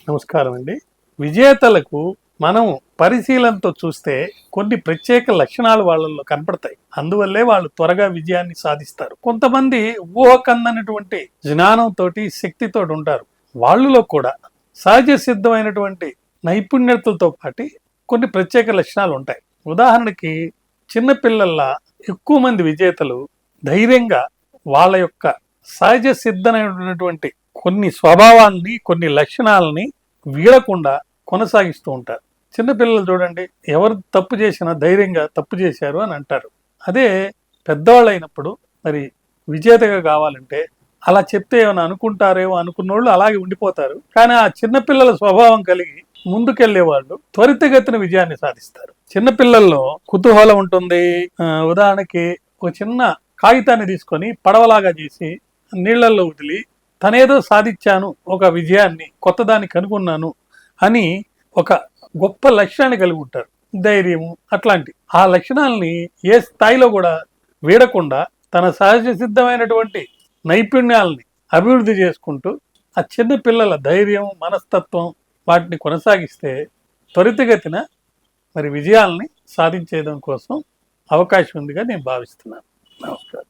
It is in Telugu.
నమస్కారం అండి. విజేతలకు మనం పరిశీలనతో చూస్తే కొన్ని ప్రత్యేక లక్షణాలు వాళ్ళల్లో కనపడతాయి. అందువల్లే వాళ్ళు త్వరగా విజయాన్ని సాధిస్తారు. కొంతమంది ఊహకందనటువంటి జ్ఞానంతోటి, శక్తితోటి ఉంటారు. వాళ్ళలో కూడా సహజ సిద్ధమైనటువంటి నైపుణ్యతలతో పాటు కొన్ని ప్రత్యేక లక్షణాలు ఉంటాయి. ఉదాహరణకి చిన్నపిల్లల్లా ఎక్కువ మంది విజేతలు ధైర్యంగా వాళ్ళ యొక్క సహజ సిద్ధమైనటువంటి కొన్ని స్వభావాల్ని, కొన్ని లక్షణాలని వీడకుండా కొనసాగిస్తూ ఉంటారు. చిన్నపిల్లలు చూడండి, ఎవరు తప్పు చేసినా ధైర్యంగా తప్పు చేశారు అని అంటారు. అదే పెద్దవాళ్ళు అయినప్పుడు మరి విజేతగా కావాలంటే అలా చెప్తే ఏమైనా అనుకుంటారేమో అనుకున్నోళ్ళు అలాగే ఉండిపోతారు. కానీ ఆ చిన్నపిల్లల స్వభావం కలిగి ముందుకెళ్లే వాళ్ళు త్వరితగతిన విజయాన్ని సాధిస్తారు. చిన్నపిల్లల్లో కుతూహలం ఉంటుంది. ఉదాహరణకి ఒక చిన్న కాగితాన్ని తీసుకొని పడవలాగా చేసి నీళ్లలో వదిలి తనేదో సాధించాను, ఒక విజయాన్ని, కొత్తదాన్ని కనుగొన్నాను అని ఒక గొప్ప లక్ష్యాన్ని కలిగి ఉంటారు. ధైర్యము అట్లాంటి ఆ లక్షణాలని ఏ స్థాయిలో కూడా వీడకుండా తన సహజ సిద్ధమైనటువంటి నైపుణ్యాలని అభివృద్ధి చేసుకుంటూ ఆ చిన్న పిల్లల ధైర్యం, మనస్తత్వం వాటిని కొనసాగిస్తే త్వరితగతిన మరి విజయాల్ని సాధించేయడం కోసం అవకాశం ఉందిగా నేను భావిస్తున్నాను. నమస్కారం.